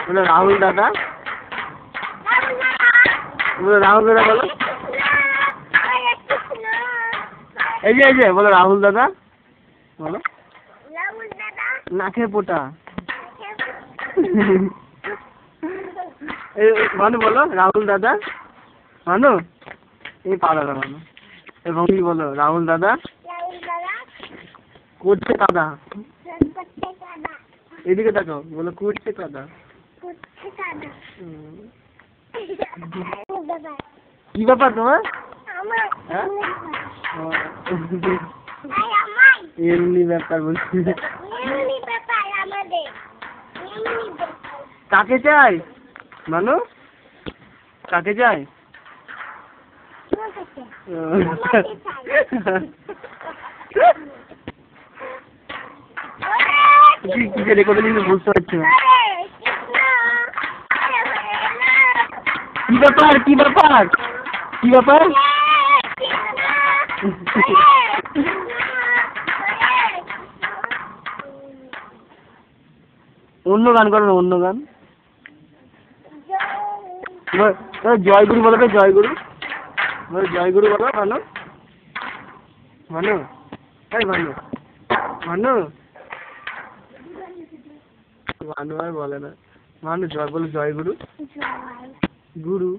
বলো রাহুল দাদা। বলো রাহুল দাদা বলো। এই যে বলো রাহুল দাদা বলো। নাকে পোটা। এই মানু বলো রাহুল দাদা। মানু এই পালা মানু এবং কি বলো রাহুল দাদা করছে কাদা। এদিকে তাকাও বলো করছে কাদা। কি ব্যাপার তোমার? হ্যাঁ এমনি ব্যাপার বলছি। কাকে চাই মানু? কাকে চাই? কি রেকর্ড কিন্তু বুঝতে পারছি না। কি ব্যাপার কি ব্যাপার কি ব্যাপার? অন্য গান করো না, অন্য গান। জয়গুরু বলো তো, জয়গুরু জয়গুরু বলো। ভালো ভালো এই ভালো ভালো ভানু আর বলে না। ভানু জয় বলো, জয়গুরু গুরু।